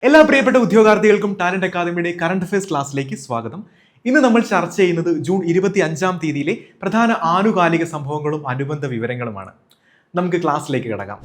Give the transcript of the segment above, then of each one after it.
എല്ലാ പ്രിയപ്പെട്ട ഉദ്യോഗാർത്ഥികൾക്കും ടാലന്റ് അക്കാദമിയുടെ കറണ്ട് അഫയേഴ്സ് ക്ലാസ്സിലേക്ക് സ്വാഗതം. ഇന്ന് നമ്മൾ ചർച്ച ചെയ്യുന്നത് ജൂൺ 25 തീയതിയിലെ പ്രധാന ആനുകാലിക സംഭവങ്ങളും അനുബന്ധ വിവരങ്ങളുമാണ്. നമുക്ക് ക്ലാസ്സിലേക്ക് കടക്കാം.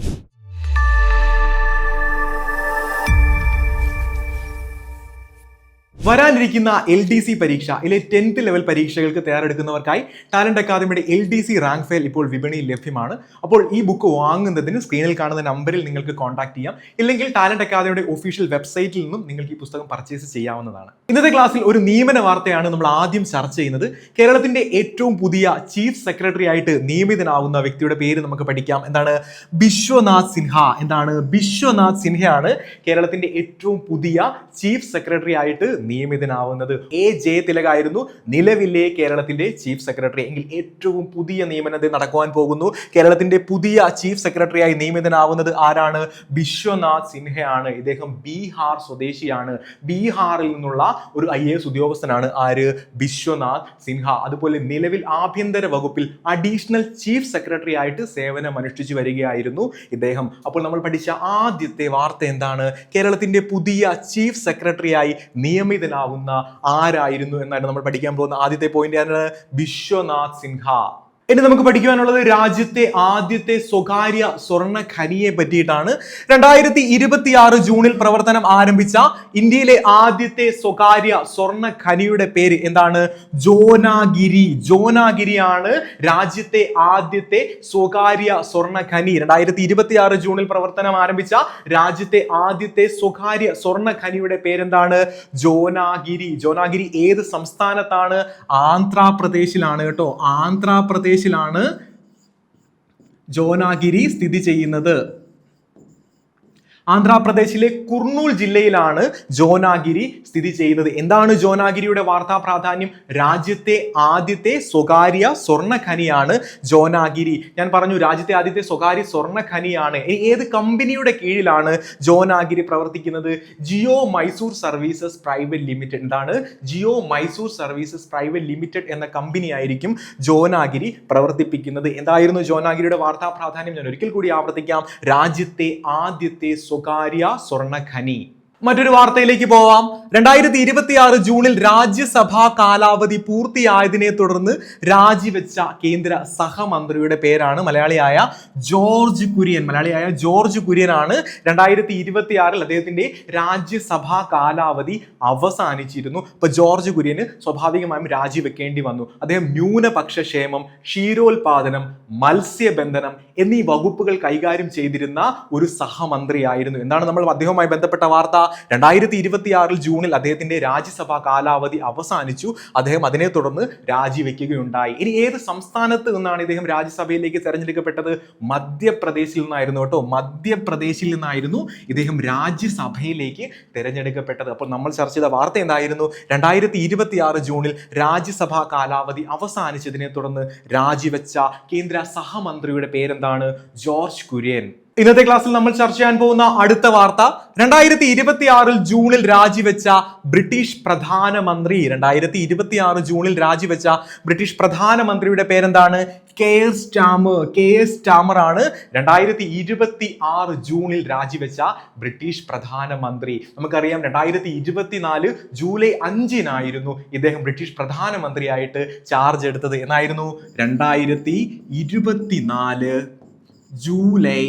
വരാനിരിക്കുന്ന LDC പരീക്ഷ 10th ലെവൽ പരീക്ഷകൾക്ക് തയ്യാറെടുക്കുന്നവർക്കായി ടാലന്റ് അക്കാദമിയുടെ LDC റാങ്ക് ഫയൽ ഇപ്പോൾ വിപണിയിൽ ലഭ്യമാണ്. അപ്പോൾ ഈ ബുക്ക് വാങ്ങുന്നതിന് സ്ക്രീനിൽ കാണുന്ന നമ്പറിൽ നിങ്ങൾക്ക് കോൺടാക്ട് ചെയ്യാം. ഇല്ലെങ്കിൽ ടാലന്റ് അക്കാദമിയുടെ ഒഫീഷ്യൽ വെബ്സൈറ്റിൽ നിന്നും നിങ്ങൾക്ക് ഈ പുസ്തകം പർച്ചേസ് ചെയ്യാവുന്നതാണ്. ഇന്നത്തെ ക്ലാസ്സിൽ ഒരു നിയമന വാർത്തയാണ് നമ്മൾ ആദ്യം ചർച്ച ചെയ്യുന്നത്. കേരളത്തിന്റെ ഏറ്റവും പുതിയ ചീഫ് സെക്രട്ടറി ആയിട്ട് നിയമിതനാവുന്ന വ്യക്തിയുടെ പേര് നമുക്ക് പഠിക്കാം. എന്താണ്? ബിശ്വനാഥ് സിൻഹ. എന്താണ്? ബിശ്വനാഥ് സിൻഹയാണ് കേരളത്തിന്റെ ഏറ്റവും പുതിയ ചീഫ് സെക്രട്ടറി ആയിട്ട് നിയമിതനാവുന്നത്. A.J. തിലകായിരുന്നു നിലവിലെ കേരളത്തിന്റെ ചീഫ് സെക്രട്ടറി. എങ്കിൽ ഏറ്റവും പുതിയ നിയമനം നടക്കുവാൻ പോകുന്നു. കേരളത്തിന്റെ പുതിയ ചീഫ് സെക്രട്ടറിയായി നിയമിതനാവുന്നത് ആരാണ്? ബിശ്വനാഥ് സിൻഹയാണ്. ഇദ്ദേഹം ബീഹാർ സ്വദേശിയാണ്. ബീഹാറിൽ നിന്നുള്ള ഒരു IAS ഉദ്യോഗസ്ഥനാണ് ആര്? ബിശ്വനാഥ് സിൻഹ. അതുപോലെ നിലവിൽ ആഭ്യന്തര വകുപ്പിൽ അഡീഷണൽ ചീഫ് സെക്രട്ടറി ആയിട്ട് സേവനം അനുഷ്ഠിച്ചു വരികയായിരുന്നു ഇദ്ദേഹം. അപ്പോൾ നമ്മൾ പഠിച്ച ആദ്യത്തെ വാർത്ത എന്താണ്? കേരളത്തിന്റെ പുതിയ ചീഫ് സെക്രട്ടറിയായി നിയമിതനാവുന്ന ആരായിരുന്നു എന്നാണ് നമ്മൾ പഠിക്കാൻ പോകുന്ന ആദ്യത്തെ പോയിന്റ്. ബിശ്വനാഥ് സിൻഹ. ഇനി നമുക്ക് പഠിക്കുവാനുള്ളത് രാജ്യത്തെ ആദ്യത്തെ സ്വകാര്യ സ്വർണ്ണ ഖനിയെ പറ്റിയിട്ടാണ്. 2026 ജൂണിൽ പ്രവർത്തനം ആരംഭിച്ച ഇന്ത്യയിലെ ആദ്യത്തെ സ്വകാര്യ സ്വർണ്ണ ഖനിയുടെ പേര് എന്താണ്? ജോനാഗിരി. ജോനാഗിരിയാണ് രാജ്യത്തെ ആദ്യത്തെ സ്വകാര്യ സ്വർണ്ണ ഖനി. 2026 ജൂണിൽ പ്രവർത്തനം ആരംഭിച്ച രാജ്യത്തെ ആദ്യത്തെ സ്വകാര്യ സ്വർണ്ണ ഖനിയുടെ പേരെന്താണ്? ജോനാഗിരി. ജോനാഗിരി ഏത് സംസ്ഥാനത്താണ്? ആന്ധ്രാപ്രദേശിലാണ് കേട്ടോ. ആന്ധ്രാപ്രദേശിലാണ് ജോനാഗിരി സ്ഥിതി ചെയ്യുന്നത്. ആന്ധ്രാപ്രദേശിലെ കുർണൂൽ ജില്ലയിലാണ് ജോനാഗിരി സ്ഥിതി ചെയ്യുന്നത്. എന്താണ് ജോനാഗിരിയുടെ വാർത്താ പ്രാധാന്യം? രാജ്യത്തെ ആദ്യത്തെ സ്വകാര്യ സ്വർണ്ണ ഖനിയാണ് ജോനാഗിരി. ഞാൻ പറഞ്ഞു രാജ്യത്തെ ആദ്യത്തെ സ്വകാര്യ സ്വർണ്ണ ഖനിയാണ്. ഏത് കമ്പനിയുടെ കീഴിലാണ് ജോനാഗിരി പ്രവർത്തിക്കുന്നത്? Jio Mysore services private limited. എന്താണ്? Jio Mysore services private limited എന്ന കമ്പനി ആയിരിക്കും ജോനാഗിരി പ്രവർത്തിപ്പിക്കുന്നത്. എന്തായിരുന്നു ജോനാഗിരിയുടെ വാർത്താ പ്രാധാന്യം? ഞാൻ ഒരിക്കൽ കൂടി ആവർത്തിക്കാം. രാജ്യത്തെ ആദ്യത്തെ സ്വകാര്യ സ്വർണ്ണ ഖനി. മറ്റൊരു വാർത്തയിലേക്ക് പോവാം. 2026 ജൂണിൽ രാജ്യസഭാ കാലാവധി പൂർത്തിയായതിനെ തുടർന്ന് രാജിവെച്ച കേന്ദ്ര സഹമന്ത്രിയുടെ പേരാണ് മലയാളിയായ ജോർജ് കുര്യൻ. മലയാളിയായ ജോർജ് കുര്യനാണ് 2026 അദ്ദേഹത്തിന്റെ രാജ്യസഭാ കാലാവധി അവസാനിച്ചിരുന്നു. ഇപ്പൊ ജോർജ് കുര്യന് സ്വാഭാവികമായും രാജിവെക്കേണ്ടി വന്നു. അദ്ദേഹം ന്യൂനപക്ഷ ക്ഷേമം, ക്ഷീരോത്പാദനം, മത്സ്യബന്ധനം എന്നീ വകുപ്പുകൾ കൈകാര്യം ചെയ്തിരുന്ന ഒരു സഹമന്ത്രിയായിരുന്നു. എന്താണ് നമ്മൾ അദ്ദേഹവുമായി ബന്ധപ്പെട്ട വാർത്ത? 2026 ജൂണിൽ അദ്ദേഹത്തിന്റെ രാജ്യസഭാ കാലാവധി അവസാനിച്ചു. അദ്ദേഹം അതിനെ തുടർന്ന് രാജിവെക്കുകയുണ്ടായി. ഇനി ഏത് സംസ്ഥാനത്ത് നിന്നാണ് ഇദ്ദേഹം രാജ്യസഭയിലേക്ക് തെരഞ്ഞെടുക്കപ്പെട്ടത്? മധ്യപ്രദേശിൽ നിന്നായിരുന്നു കേട്ടോ. മധ്യപ്രദേശിൽ നിന്നായിരുന്നു ഇദ്ദേഹം രാജ്യസഭയിലേക്ക് തെരഞ്ഞെടുക്കപ്പെട്ടത്. അപ്പോൾ നമ്മൾ ചർച്ച ചെയ്ത വാർത്ത എന്തായിരുന്നു? 2026 ജൂണിൽ രാജ്യസഭാ കാലാവധി അവസാനിച്ചതിനെ തുടർന്ന് രാജിവെച്ച കേന്ദ്ര സഹമന്ത്രിയുടെ പേരെന്താണ്? ജോർജ് കുര്യൻ. ഇന്നത്തെ ക്ലാസ്സിൽ നമ്മൾ ചർച്ച ചെയ്യാൻ പോകുന്ന അടുത്ത വാർത്ത 2026 ജൂണിൽ രാജിവെച്ച ബ്രിട്ടീഷ് പ്രധാനമന്ത്രി. 2026 ജൂണിൽ രാജിവെച്ച ബ്രിട്ടീഷ് പ്രധാനമന്ത്രിയുടെ പേരെന്താണ്? Care Starmer. കെയർ സ്റ്റാമർ ആണ് 2026 ജൂണിൽ രാജിവെച്ച ബ്രിട്ടീഷ് പ്രധാനമന്ത്രി. നമുക്കറിയാം 2024 ജൂലൈ 5-നായിരുന്നു ഇദ്ദേഹം ബ്രിട്ടീഷ് പ്രധാനമന്ത്രിയായിട്ട് ചാർജ് എടുത്തത്. എന്നായിരുന്നു? 2024 ജൂലൈ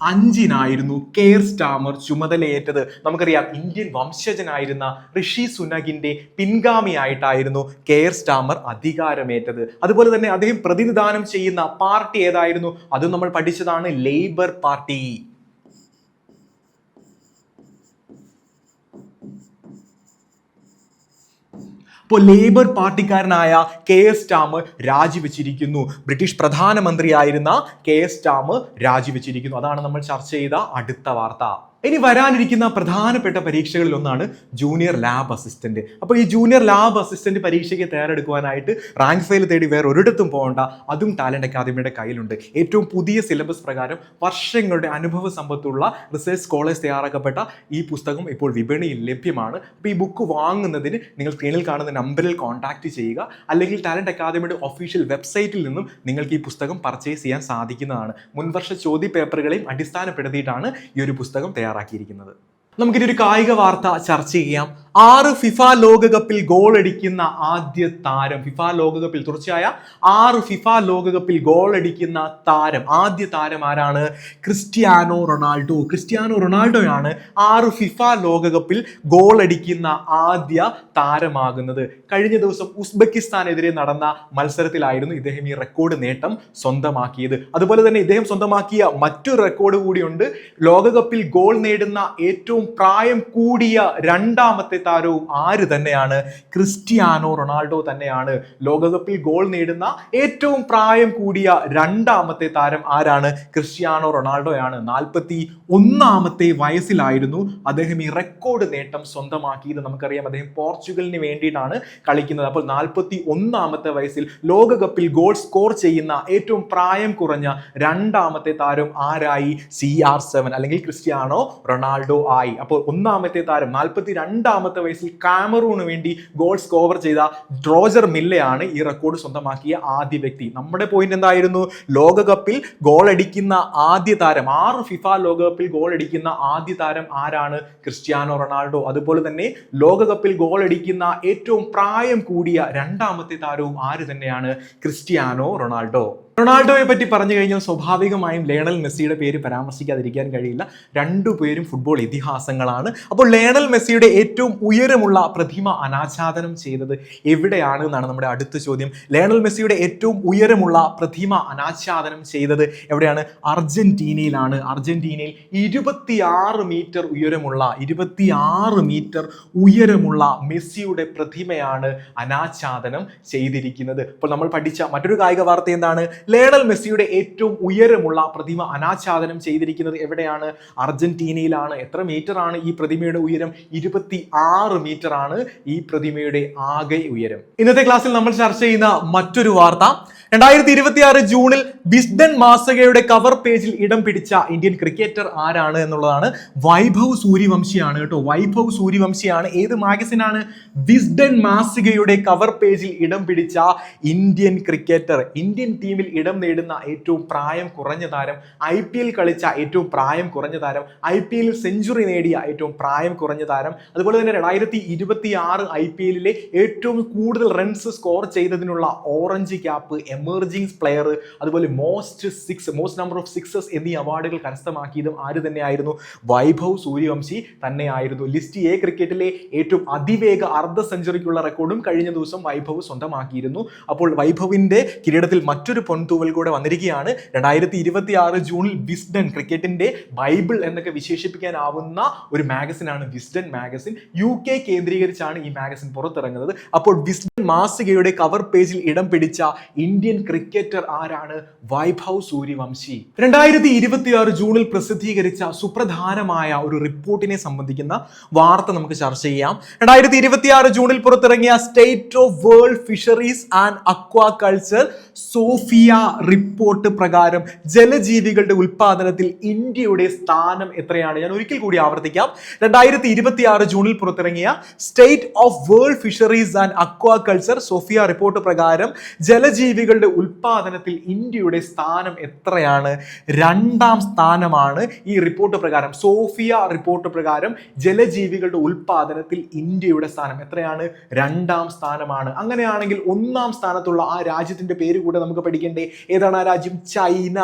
5-നായിരുന്നു കെയർ സ്റ്റാമർ ചുമതലയേറ്റത്. നമുക്കറിയാം ഇന്ത്യൻ വംശജനായിരുന്ന ഋഷി സുനകിന്റെ പിൻഗാമിയായിട്ടായിരുന്നു കെയർ സ്റ്റാമർ അധികാരമേറ്റത്. അതുപോലെ തന്നെ അദ്ദേഹം പ്രതിനിധാനം ചെയ്യുന്ന പാർട്ടി ഏതായിരുന്നു? അതും നമ്മൾ പഠിച്ചതാണ്. Labour party. ഇപ്പോൾ ലേബർ പാർട്ടിക്കാരനായ കെയർ സ്റ്റാമർ രാജിവെച്ചിരിക്കുന്നു. ബ്രിട്ടീഷ് പ്രധാനമന്ത്രിയായിരുന്ന കെയർ സ്റ്റാമർ രാജിവെച്ചിരിക്കുന്നു. അതാണ് നമ്മൾ ചർച്ച ചെയ്ത അടുത്ത വാർത്ത. ഇനി വരാനിരിക്കുന്ന പ്രധാനപ്പെട്ട പരീക്ഷകളിൽ ഒന്നാണ് ജൂനിയർ ലാബ് അസിസ്റ്റന്റ്. അപ്പോൾ ഈ ജൂനിയർ ലാബ് അസിസ്റ്റന്റ് പരീക്ഷയ്ക്ക് തയ്യാറെടുക്കുവാനായിട്ട് റാങ്ക് ഫയൽ തേടി വേറെ ഒരിടത്തും പോകണ്ട. അതും ടാലന്റ് അക്കാദമിയുടെ കയ്യിലുണ്ട്. ഏറ്റവും പുതിയ സിലബസ് പ്രകാരം വർഷങ്ങളുടെ അനുഭവ സമ്പത്തുള്ള റിസർച്ച് സ്കോളേഴ്സ് തയ്യാറാക്കപ്പെട്ട ഈ പുസ്തകം ഇപ്പോൾ വിപണിയിൽ ലഭ്യമാണ്. അപ്പോൾ ഈ ബുക്ക് വാങ്ങുന്നതിന് നിങ്ങൾ സ്ക്രീനിൽ കാണുന്ന നമ്പറിൽ കോൺടാക്ട് ചെയ്യുക. അല്ലെങ്കിൽ ടാലന്റ് അക്കാദമിയുടെ ഒഫീഷ്യൽ വെബ്സൈറ്റിൽ നിന്നും നിങ്ങൾക്ക് ഈ പുസ്തകം പർച്ചേസ് ചെയ്യാൻ സാധിക്കുന്നതാണ്. മുൻവർഷ ചോദ്യ പേപ്പറുകളെയും അടിസ്ഥാനപ്പെടുത്തിയിട്ടാണ് ഈ ഒരു പുസ്തകം തയ്യാറാക്കിയിരിക്കുന്നത്. നമുക്കിനി ഒരു കായിക വാർത്ത ചർച്ച ചെയ്യാം. 6 ഫിഫ ലോകകപ്പിൽ ഗോൾ അടിക്കുന്ന ആദ്യ താരം. ഫിഫ ലോകകപ്പിൽ തുടർച്ചയായ 6 ഫിഫ ലോകകപ്പിൽ ഗോൾ അടിക്കുന്ന ആദ്യ താരം ആരാണ്? Cristiano Ronaldo. ക്രിസ്ത്യാനോ റൊണാൾഡോയാണ് 6 ഫിഫ ലോകകപ്പിൽ ഗോൾ അടിക്കുന്ന ആദ്യ താരമാകുന്നത്. കഴിഞ്ഞ ദിവസം ഉസ്ബെക്കിസ്ഥാനെതിരെ നടന്ന മത്സരത്തിലായിരുന്നു ഇദ്ദേഹം ഈ റെക്കോർഡ് നേട്ടം സ്വന്തമാക്കിയത്. അതുപോലെ തന്നെ ഇദ്ദേഹം സ്വന്തമാക്കിയ മറ്റൊരു റെക്കോർഡ് കൂടിയുണ്ട്. ലോകകപ്പിൽ ഗോൾ നേടുന്ന ഏറ്റവും പ്രായം കൂടിയ രണ്ടാമത്തെ താരവും ആര് തന്നെയാണ്? ക്രിസ്ത്യാനോ റൊണാൾഡോ തന്നെയാണ്. ലോകകപ്പിൽ ഗോൾ നേടുന്ന ഏറ്റവും പ്രായം കൂടിയ രണ്ടാമത്തെ താരം ആരാണ്? ക്രിസ്ത്യാനോ റൊണാൾഡോയാണ്. 41 വയസ്സിലായിരുന്നു അദ്ദേഹം ഈ റെക്കോർഡ് നേട്ടം സ്വന്തമാക്കിയത്. നമുക്കറിയാം അദ്ദേഹം പോർച്ചുഗലിന് വേണ്ടിയിട്ടാണ് കളിക്കുന്നത്. അപ്പോൾ 41 വയസ്സിൽ ലോകകപ്പിൽ ഗോൾ സ്കോർ ചെയ്യുന്ന ഏറ്റവും പ്രായം കുറഞ്ഞ രണ്ടാമത്തെ താരം ആരായി? CR7 അല്ലെങ്കിൽ ക്രിസ്ത്യാനോ റൊണാൾഡോ ആയി. അപ്പോൾ ഒന്നാമത്തെ താരം 42 വയസ്സിൽ കാമറൂണിന് വേണ്ടി ഗോൾ സ്കോർ ചെയ്ത റോജർ മില്ലയാണ് ഈ റെക്കോർഡ് സ്വന്തമാക്കിയ ആദ്യ വ്യക്തി. നമ്മുടെ പോയിന്റ് എന്തായിരുന്നു? ലോകകപ്പിൽ ഗോൾ അടിക്കുന്ന ആദ്യ താരം, 6 ഫിഫ ലോകകപ്പിൽ ഗോൾ അടിക്കുന്ന ആദ്യ താരം ആരാണ്? Cristiano Ronaldo. അതുപോലെ തന്നെ ലോകകപ്പിൽ ഗോൾ അടിക്കുന്ന ഏറ്റവും പ്രായം കൂടിയ രണ്ടാമത്തെ താരവും ആര് തന്നെയാണ്? Cristiano Ronaldo. റൊണാൾഡോയെ പറ്റി പറഞ്ഞു കഴിഞ്ഞാൽ സ്വാഭാവികമായും ലയണൽ മെസ്സിയുടെ പേര് പരാമർശിക്കാതിരിക്കാൻ കഴിയില്ല. രണ്ടുപേരും ഫുട്ബോൾ ഇതിഹാസങ്ങളാണ്. അപ്പോൾ ലയണൽ മെസ്സിയുടെ ഏറ്റവും ഉയരമുള്ള പ്രതിമ അനാച്ഛാദനം ചെയ്തത് എവിടെയാണ് എന്നാണ് നമ്മുടെ അടുത്ത ചോദ്യം. ലയണൽ മെസ്സിയുടെ ഏറ്റവും ഉയരമുള്ള പ്രതിമ അനാച്ഛാദനം ചെയ്തത് എവിടെയാണ്? അർജന്റീനയിലാണ്. അർജന്റീനയിൽ 26 മീറ്റർ ഉയരമുള്ള മെസ്സിയുടെ പ്രതിമയാണ് അനാച്ഛാദനം ചെയ്തിരിക്കുന്നത്. അപ്പോൾ നമ്മൾ പഠിച്ച മറ്റൊരു കായിക വാർത്ത എന്താണ്? ലയണൽ മെസ്സിയുടെ ഏറ്റവും ഉയരമുള്ള പ്രതിമ അനാച്ഛാദനം ചെയ്തിരിക്കുന്നത് എവിടെയാണ്? അർജന്റീനയിലാണ്. എത്ര മീറ്റർ ആണ് ഈ പ്രതിമയുടെ ഉയരം? 26 മീറ്റർ ആണ് ഈ പ്രതിമയുടെ ആകെ ഉയരം. ഇന്നത്തെ ക്ലാസ്സിൽ നമ്മൾ ചർച്ച ചെയ്യുന്ന മറ്റൊരു വാർത്ത, 2026 ജൂണിൽ വിസ്ഡൻ മാസികയുടെ കവർ പേജിൽ ഇടം പിടിച്ച ഇന്ത്യൻ ക്രിക്കറ്റർ ആരാണ് എന്നുള്ളതാണ്. വൈഭവ് സൂര്യവംശിയാണ് കേട്ടോ. വൈഭവ് സൂര്യവംശിയാണ്. ഏത് മാഗസിനാണ്? വിസ്ഡൻ മാസികയുടെ കവർ പേജിൽ ഇടം പിടിച്ച ഇന്ത്യൻ ക്രിക്കറ്റർ. ഇന്ത്യൻ ടീമിൽ ഇടം നേടുന്ന ഏറ്റവും പ്രായം കുറഞ്ഞ താരം, IPL കളിച്ച ഏറ്റവും പ്രായം കുറഞ്ഞ താരം, IPL സെഞ്ചുറി നേടിയ ഏറ്റവും പ്രായം കുറഞ്ഞ താരം, അതുപോലെ തന്നെ 2026 IPL ഏറ്റവും കൂടുതൽ റൺസ് സ്കോർ ചെയ്തതിനുള്ള ഓറഞ്ച് ക്യാപ്പ്, എമർജിംഗ് പ്ലെയർ, അതുപോലെ മോസ്റ്റ് നമ്പർ ഓഫ് സിക്സസ് എന്നീ അവാർഡുകൾ കരസ്ഥമാക്കിയതും ആര് തന്നെയായിരുന്നു? വൈഭവ് സൂര്യവംശി തന്നെയായിരുന്നു. ലിസ്റ്റ് എ ക്രിക്കറ്റിലെ ഏറ്റവും അതിവേഗ അർദ്ധ സെഞ്ചുറിക്കുള്ള റെക്കോർഡും കഴിഞ്ഞ ദിവസം വൈഭവ് സ്വന്തമാക്കിയിരുന്നു. അപ്പോൾ വൈഭവിന്റെ കിരീടത്തിൽ മറ്റൊരു പൊൻതൂവൽ കൂടെ വന്നിരിക്കുകയാണ്. 2026 ജൂണിൽ വിസ്ഡൻ, ക്രിക്കറ്റിന്റെ ബൈബിൾ എന്നൊക്കെ വിശേഷിപ്പിക്കാനാവുന്ന ഒരു മാഗസിനാണ് വിസ്ഡൻ മാഗസിൻ. UK കേന്ദ്രീകരിച്ചാണ് ഈ മാഗസിൻ പുറത്തിറങ്ങുന്നത്. അപ്പോൾ വിസ്ഡൻ മാസികയുടെ കവർ പേജിൽ ഇടം പിടിച്ച ഇന്ത്യൻ ക്രിക്കറ്റർ ആരാണ്? വൈഭവ് സൂര്യവംശി. 2026 ജൂണിൽ പ്രസിദ്ധീകരിച്ച സുപ്രധാനമായ ഒരു റിപ്പോർട്ടിനെ സംബന്ധിക്കുന്ന വാർത്ത നമുക്ക് ചർച്ച ചെയ്യാം. 2026 ജൂണിൽ പുറത്തിറങ്ങിയ state of world fisheries and aquaculture SOFIA report പ്രകാരം ജലജീവികളുടെ ഉൽപാദനത്തിൽ ഇന്ത്യയുടെ സ്ഥാനം എത്രയാണ്? ഞാൻ ഒരിക്കൽ കൂടി ആവർത്തിക്കാം. 2026 ജൂണിൽ പുറത്തിറങ്ങിയ state of world fisheries and aquaculture SOFIA report പ്രകാരം ജലജീവികളുടെ ഉൽപാദനത്തിൽ ഇന്ത്യയുടെ സ്ഥാനം എത്രയാണ്? 2ാം സ്ഥാനമാണ്. ഈ റിപ്പോർട്ട് പ്രകാരം, സോഫിയ റിപ്പോർട്ട് പ്രകാരം ജലജീവികളുടെ ഉൽപാദനത്തിൽ ഇന്ത്യയുടെ സ്ഥാനം എത്രയാണ്? 2ാം സ്ഥാനമാണ്. അങ്ങനെയാണെങ്കിൽ 1ാം സ്ഥാനത്തുള്ള ആ രാജ്യത്തിന്റെ പേര് കൂടെ നമുക്ക് പഠിക്കണ്ടേ? ഏതാണ് ആ രാജ്യം? ചൈന.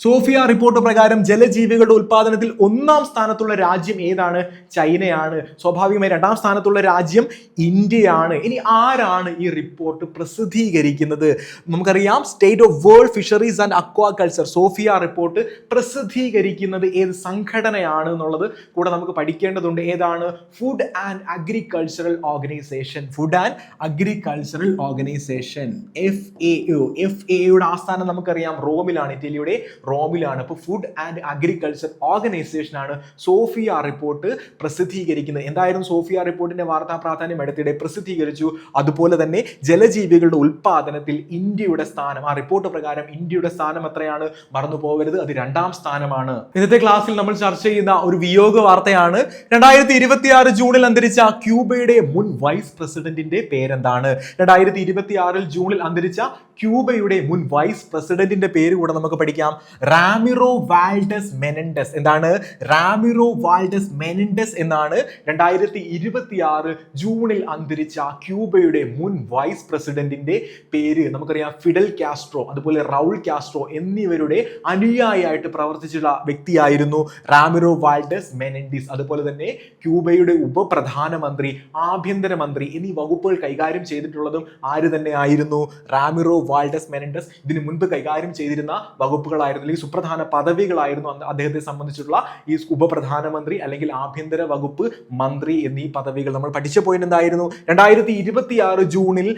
സോഫിയ റിപ്പോർട്ട് പ്രകാരം ജലജീവികളുടെ ഉൽപാദനത്തിൽ 1ാം സ്ഥാനത്തുള്ള രാജ്യം ഏതാണ്? ചൈനയാണ്. സ്വാഭാവികമായി 2ാം സ്ഥാനത്തുള്ള രാജ്യം ഇന്ത്യയാണ്. ഇനി ആരാണ് ഈ റിപ്പോർട്ട് പ്രസിദ്ധീകരിക്കുന്നത്? നമുക്കറിയാം, state of world fisheries and aquaculture SOFIA report പ്രസിദ്ധീകരിക്കുന്നത് ഏത് സംഘടനയാണ് എന്നുള്ളത് കൂടെ നമുക്ക് പഠിക്കേണ്ടതുണ്ട്. ഏതാണ്? Food and agricultural organisation. Food and agricultural organisation, FAO. FAOയുടെ ആസ്ഥാനം നമുക്കറിയാം റോമിലാണ്, ഇറ്റലിയുടെ റോമിലാണ്. അപ്പോൾ ഫുഡ് ആൻഡ് അഗ്രികൾച്ചർ ഓർഗനൈസേഷൻ ആണ് സോഫിയ റിപ്പോർട്ട് പ്രസിദ്ധീകരിക്കുന്നത്. എന്തായിരുന്നു സോഫിയ റിപ്പോർട്ടിന്റെ വാർത്താ പ്രാധാന്യം? അടുത്തിടെ പ്രസിദ്ധീകരിച്ചു. അതുപോലെ തന്നെ ജലജീവികളുടെ ഉൽപാദനത്തിൽ ഇന്ത്യയുടെ സ്ഥാനം, ആ റിപ്പോർട്ട് പ്രകാരം ഇന്ത്യയുടെ സ്ഥാനം എത്രയാണ്? മറന്നു പോകരുത്, അത് 2ാം സ്ഥാനമാണ്. ഇന്നത്തെ ക്ലാസ്സിൽ നമ്മൾ ചർച്ച ചെയ്യുന്ന ഒരു വിയോഗ വാർത്തയാണ്. 2026 ജൂണിൽ അന്തരിച്ച ക്യൂബയുടെ മുൻ വൈസ് പ്രസിഡന്റിന്റെ പേരെന്താണ്? 2026 ജൂണിൽ അന്തരിച്ച ക്യൂബയുടെ മുൻ വൈസ് പ്രസിഡന്റിന്റെ പേര് കൂടെ നമുക്ക് പഠിക്കാം. Ramiro Valdez മെനൻഡസ്. എന്താണ്? റാമിറോ വാൽഡസ് മെനൻഡസ് എന്നാണ് 2026 ജൂണിൽ അന്തരിച്ച ക്യൂബയുടെ മുൻ വൈസ് പ്രസിഡന്റിന്റെ പേര്. നമുക്കറിയാം ഫിഡൽ കാസ്ട്രോ അതുപോലെ റൗൾ കാസ്ട്രോ എന്നിവരുടെ അനുയായിയായിട്ട് പ്രവർത്തിച്ചിട്ടുള്ള വ്യക്തിയായിരുന്നു റാമിറോ വാൽഡസ് മെനൻഡിസ്. അതുപോലെ തന്നെ ക്യൂബയുടെ ഉപപ്രധാനമന്ത്രി, ആഭ്യന്തരമന്ത്രി എന്നീ വകുപ്പുകൾ കൈകാര്യം ചെയ്തിട്ടുള്ളതും ആര് തന്നെ ആയിരുന്നു? Ramiro Valdez മെനൻഡസ്. ഇതിനു മുൻപ് കൈകാര്യം ചെയ്തിരുന്ന വകുപ്പുകളായിരുന്നു അല്ലെങ്കിൽ സുപ്രധാന പദവികളായിരുന്നു അദ്ദേഹത്തെ സംബന്ധിച്ചിട്ടുള്ള ഈ ഉപപ്രധാനമന്ത്രി അല്ലെങ്കിൽ ആഭ്യന്തര വകുപ്പ് മന്ത്രി എന്നീ പദവികൾ. നമ്മൾ പഠിച്ച പോയിന്റ് എന്തായിരുന്നു? 2026 ജൂണിൽ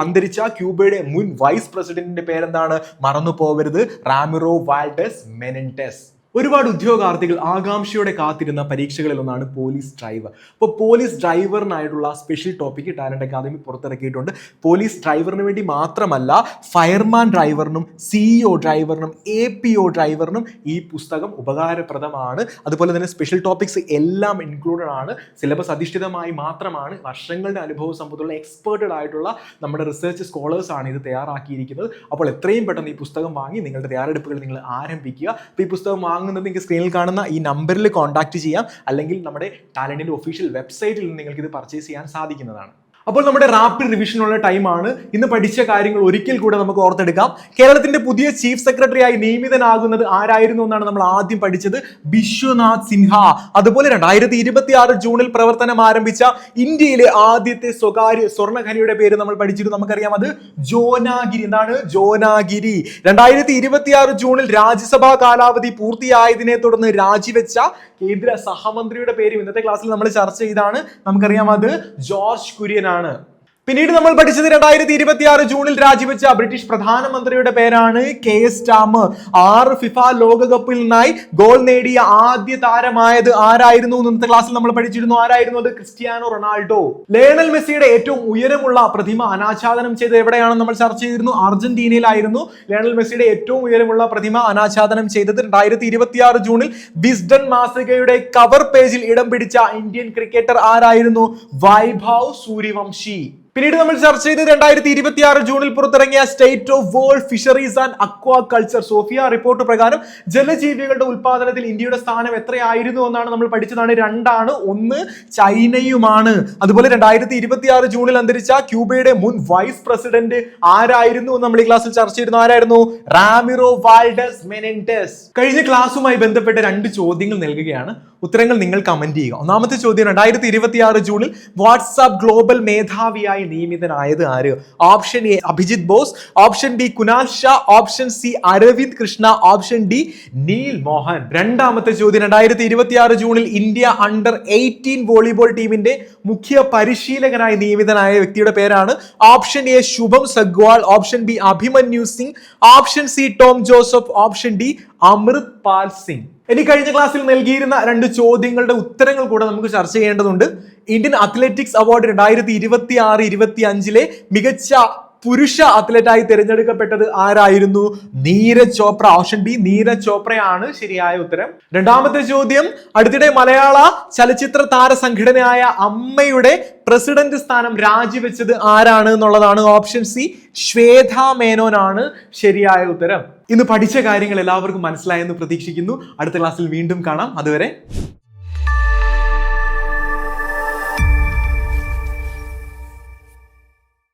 അന്തരിച്ച ക്യൂബയുടെ മുൻ വൈസ് പ്രസിഡന്റിന്റെ പേരെന്താണ്? മറന്നു പോവരുത്, റാമിറോ വാൽഡസ് മെനൻഡസ്. ഒരുപാട് ഉദ്യോഗാർത്ഥികൾ ആകാംക്ഷയോടെ കാത്തിരുന്ന പരീക്ഷകളിൽ ഒന്നാണ് പോലീസ് ഡ്രൈവർ. അപ്പോൾ പോലീസ് ഡ്രൈവറിനായിട്ടുള്ള സ്പെഷ്യൽ ടോപ്പിക് ടാലന്റ് അക്കാദമി പുറത്തിറക്കിയിട്ടുണ്ട്. പോലീസ് ഡ്രൈവറിന് വേണ്ടി മാത്രമല്ല, ഫയർമാൻ ഡ്രൈവറിനും CEO ഡ്രൈവറിനും APO ഡ്രൈവറിനും ഈ പുസ്തകം ഉപകാരപ്രദമാണ്. അതുപോലെ തന്നെ സ്പെഷ്യൽ ടോപ്പിക്സ് എല്ലാം ഇൻക്ലൂഡഡ് ആണ്. സിലബസ് അധിഷ്ഠിതമായി മാത്രമാണ്. വർഷങ്ങളുടെ അനുഭവ സമ്പത്തുള്ള എക്സ്പേർട്ടഡ് ആയിട്ടുള്ള നമ്മുടെ റിസർച്ച് സ്കോളേഴ്സ് ആണ് ഇത് തയ്യാറാക്കിയിരിക്കുന്നത്. അപ്പോൾ എത്രയും പെട്ടെന്ന് ഈ പുസ്തകം വാങ്ങി നിങ്ങളുടെ തയ്യാറെടുപ്പുകൾ നിങ്ങൾ ആരംഭിക്കുക. അപ്പോൾ ഈ പുസ്തകം നിങ്ങൾക്ക് സ്ക്രീനിൽ കാണുന്ന ഈ നമ്പറിൽ കോൺടാക്ട് ചെയ്യാം, അല്ലെങ്കിൽ നമ്മുടെ ടാലന്റിന്റെ ഒഫീഷ്യൽ വെബ്സൈറ്റിൽ നിന്ന് നിങ്ങൾക്ക് ഇത് പർച്ചേസ് ചെയ്യാൻ സാധിക്കുന്നതാണ്. അപ്പോൾ നമ്മുടെ റാപ്പിഡ് റിവിഷനുള്ള ടൈമാണ്. ഇന്ന് പഠിച്ച കാര്യങ്ങൾ ഒരിക്കൽ കൂടെ നമുക്ക് ഓർത്തെടുക്കാം. കേരളത്തിന്റെ പുതിയ ചീഫ് സെക്രട്ടറി ആയി നിയമിതനാകുന്നത് ആരായിരുന്നു എന്നാണ് നമ്മൾ ആദ്യം പഠിച്ചത്. ബിശ്വനാഥ് സിൻഹ. അതുപോലെ 2026 ജൂണിൽ പ്രവർത്തനം ആരംഭിച്ച ഇന്ത്യയിലെ ആദ്യത്തെ സ്വകാര്യ സ്വർണ്ണ ഖനിയുടെ പേര് നമ്മൾ പഠിച്ചിരുന്നു. നമുക്കറിയാം, അത് ജോനാഗിരി. എന്താണ്? ജോനാഗിരി. 2026 ജൂണിൽ രാജ്യസഭാ കാലാവധി പൂർത്തിയായതിനെ തുടർന്ന് രാജിവെച്ച കേന്ദ്ര സഹമന്ത്രിയുടെ പേര് ഇന്നത്തെ ക്ലാസ്സിൽ നമ്മൾ ചർച്ച ചെയ്താണ്. നമുക്കറിയാം, അത് ജോർജ് കുര്യൻ ആണ്. പിന്നീട് നമ്മൾ പഠിച്ചത് 2026 ജൂണിൽ രാജിവെച്ച ബ്രിട്ടീഷ് പ്രധാനമന്ത്രിയുടെ പേരാണ് KS സ്റ്റാമർ. 6 ഫിഫ ലോകകപ്പിൽ നിന്നായി ഗോൾ നേടിയ ആദ്യ താരമായത് ആരായിരുന്നു? ഇന്നത്തെ ക്ലാസ്സിൽ നമ്മൾ പഠിച്ചിരുന്നു. ആരായിരുന്നു അത്? Cristiano Ronaldo. ലയണൽ മെസ്സിയുടെ ഏറ്റവും ഉയരമുള്ള പ്രതിമ അനാച്ഛാദനം ചെയ്തത് എവിടെയാണെന്ന് നമ്മൾ ചർച്ച ചെയ്തിരുന്നു. അർജന്റീനയിലായിരുന്നു ലയണൽ മെസ്സിയുടെ ഏറ്റവും ഉയരമുള്ള പ്രതിമ അനാച്ഛാദനം ചെയ്തത്. 2026 ജൂണിൽ വിസ്ഡൻ മാസികയുടെ കവർ പേജിൽ ഇടം പിടിച്ച ഇന്ത്യൻ ക്രിക്കറ്റർ ആരായിരുന്നു? വൈഭവ് സൂര്യവംശി. പിന്നീട് നമ്മൾ ചർച്ച ചെയ്തത് 2026 ജൂണിൽ പുറത്തിറങ്ങിയ state of world fisheries and aquaculture SOFIA report പ്രകാരം ജലജീവികളുടെ ഉൽപാദനത്തിൽ ഇന്ത്യയുടെ സ്ഥാനം എത്രയായിരുന്നു എന്നാണ് നമ്മൾ പഠിച്ചതാണ്. 2 ആണ്, 1 ചൈനയുമാണ്. അതുപോലെ 2026 ജൂണിൽ അന്തരിച്ച ക്യൂബയുടെ മുൻ വൈസ് പ്രസിഡന്റ് ആരായിരുന്നു എന്ന് നമ്മൾ ഈ ക്ലാസ്സിൽ ചർച്ച ചെയ്തിരുന്നു. ആരായിരുന്നു? Ramiro Valdez മെനൻഡസ്. കഴിഞ്ഞ ക്ലാസ്സുമായി ബന്ധപ്പെട്ട 2 ചോദ്യങ്ങൾ നൽകുകയാണ്. ഉത്തരങ്ങൾ നിങ്ങൾ കമന്റ് ചെയ്യുക. ഒന്നാമത്തെ ചോദ്യം, 2026 ജൂണിൽ വാട്സ്ആപ്പ് ഗ്ലോബൽ മേധാവിയായി നിയമിതനായത് ആര്? Option A Abhijit Bose, option B Kunal Shah, option C Arvind Krishna, option D Neal Mohan. രണ്ടാമത്തെ ചോദ്യം, 2026 ജൂണിൽ ഇന്ത്യ അണ്ടർ 18 വോളിബോൾ ടീമിന്റെ മുഖ്യ പരിശീലകനായി നിയമിതനായ വ്യക്തിയുടെ പേരാണ്. Option A Shubham Sagwal, option B Abhimanyu Singh, option C Tom Joseph, option D Amrit Pal Singh. ഇനി കഴിഞ്ഞ ക്ലാസ്സിൽ നൽകിയിരുന്ന 2 ചോദ്യങ്ങളുടെ ഉത്തരങ്ങൾ കൂടെ നമുക്ക് ചർച്ച ചെയ്യേണ്ടതുണ്ട്. ഇന്ത്യൻ അത്ലറ്റിക്സ് അവാർഡ് 2026-25 മികച്ച പുരുഷ അത്ലറ്റായി തിരഞ്ഞെടുക്കപ്പെട്ടത് ആരായിരുന്നു? നീരജ് ചോപ്ര. ഓപ്ഷൻ ബി നീരജ് ചോപ്രയാണ് ശരിയായ ഉത്തരം. രണ്ടാമത്തെ ചോദ്യം, അടുത്തിടെ മലയാള ചലച്ചിത്ര താര സംഘടനയായ അമ്മയുടെ പ്രസിഡന്റ് സ്ഥാനം രാജിവെച്ചത് ആരാണ് എന്നുള്ളതാണ്. ഓപ്ഷൻ സി ശ്വേത മേനോനാണ് ശരിയായ ഉത്തരം. ഇന്ന് പഠിച്ച കാര്യങ്ങൾ എല്ലാവർക്കും മനസ്സിലായെന്ന് പ്രതീക്ഷിക്കുന്നു. അടുത്ത ക്ലാസ്സിൽ വീണ്ടും കാണാം. അതുവരെ